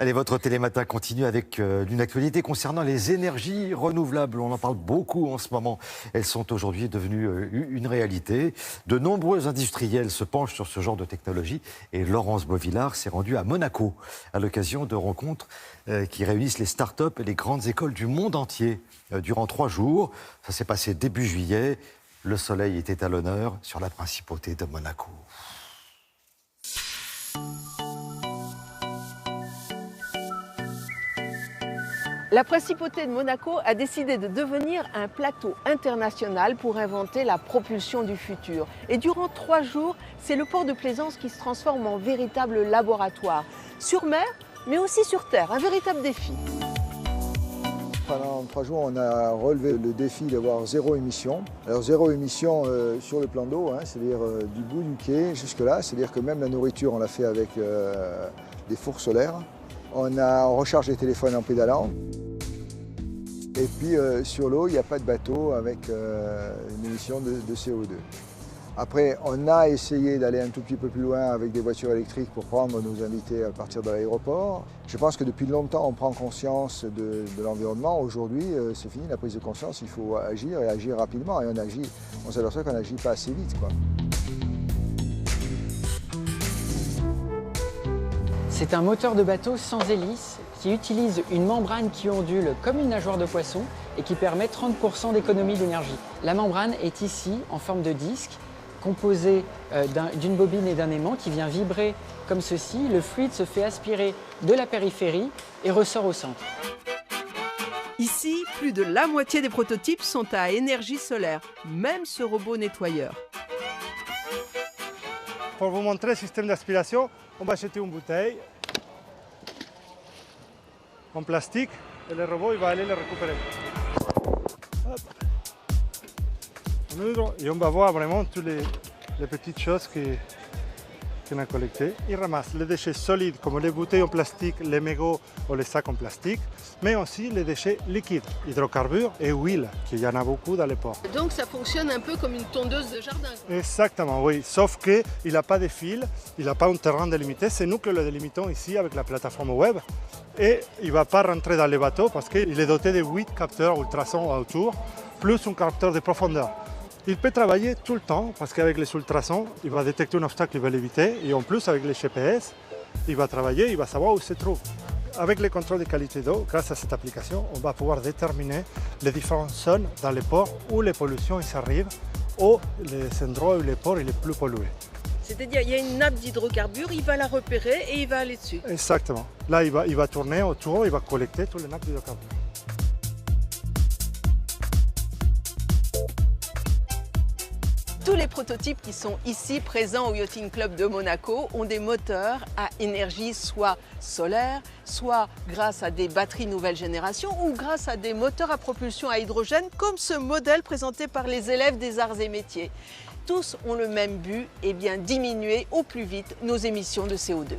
Allez, votre télématin continue avec une actualité concernant les énergies renouvelables. On en parle beaucoup en ce moment. Elles sont aujourd'hui devenues une réalité. De nombreux industriels se penchent sur ce genre de technologie. Et Laurence Beauvillard s'est rendue à Monaco à l'occasion de rencontres qui réunissent les start-up et les grandes écoles du monde entier durant 3 jours. Ça s'est passé début juillet. Le soleil était à l'honneur sur la principauté de Monaco. La principauté de Monaco a décidé de devenir un plateau international pour inventer la propulsion du futur. Et durant 3 jours, c'est le port de plaisance qui se transforme en véritable laboratoire. Sur mer, mais aussi sur terre, un véritable défi. Pendant 3 jours, on a relevé le défi d'avoir 0 émission. Alors 0 émission sur le plan d'eau, c'est-à-dire du bout du quai jusque-là. C'est-à-dire que même la nourriture, on l'a fait avec des fours solaires. On recharge les téléphones en pédalant. Et puis sur l'eau, il n'y a pas de bateau avec une émission de CO2. Après, on a essayé d'aller un tout petit peu plus loin avec des voitures électriques pour prendre nos invités à partir de l'aéroport. Je pense que depuis longtemps, on prend conscience de l'environnement. Aujourd'hui, c'est fini la prise de conscience, il faut agir et agir rapidement. Et on s'aperçoit qu'on n'agit pas assez vite, quoi. C'est un moteur de bateau sans hélice qui utilise une membrane qui ondule comme une nageoire de poisson et qui permet 30% d'économie d'énergie. La membrane est ici en forme de disque, composée d'une bobine et d'un aimant qui vient vibrer comme ceci. Le fluide se fait aspirer de la périphérie et ressort au centre. Ici, plus de la moitié des prototypes sont à énergie solaire, même ce robot nettoyeur. Pour vous montrer le système d'aspiration, on va jeter une bouteille en plastique et le robot il va aller le récupérer. Hop. On ouvre et on va voir vraiment toutes les petites choses qu'on a collectées. Il ramasse les déchets solides comme les bouteilles en plastique, les mégots ou les sacs en plastique, mais aussi les déchets liquides, hydrocarbures et huile, qu'il y en a beaucoup dans les ports. Donc ça fonctionne un peu comme une tondeuse de jardin. Exactement, oui, sauf qu'il n'a pas de fil, il n'a pas un terrain délimité, c'est nous qui le délimitons ici avec la plateforme web. Et il ne va pas rentrer dans les bateaux parce qu'il est doté de 8 capteurs ultrasons autour, plus un capteur de profondeur. Il peut travailler tout le temps parce qu'avec les ultrasons, il va détecter un obstacle, il va l'éviter. Et en plus, avec les GPS, il va travailler, il va savoir où il se trouve. Avec les contrôles de qualité d'eau, grâce à cette application, on va pouvoir déterminer les différentes zones dans les ports où les pollutions arrivent ou les endroits où les ports sont les plus pollués. C'est-à-dire il y a une nappe d'hydrocarbures, il va la repérer et il va aller dessus. Exactement. Là, il va tourner autour, il va collecter toutes les nappes d'hydrocarbures. Tous les prototypes qui sont ici présents au Yachting Club de Monaco ont des moteurs à énergie soit solaire, soit grâce à des batteries nouvelle génération ou grâce à des moteurs à propulsion à hydrogène comme ce modèle présenté par les élèves des arts et métiers. Tous ont le même but, diminuer au plus vite nos émissions de CO2.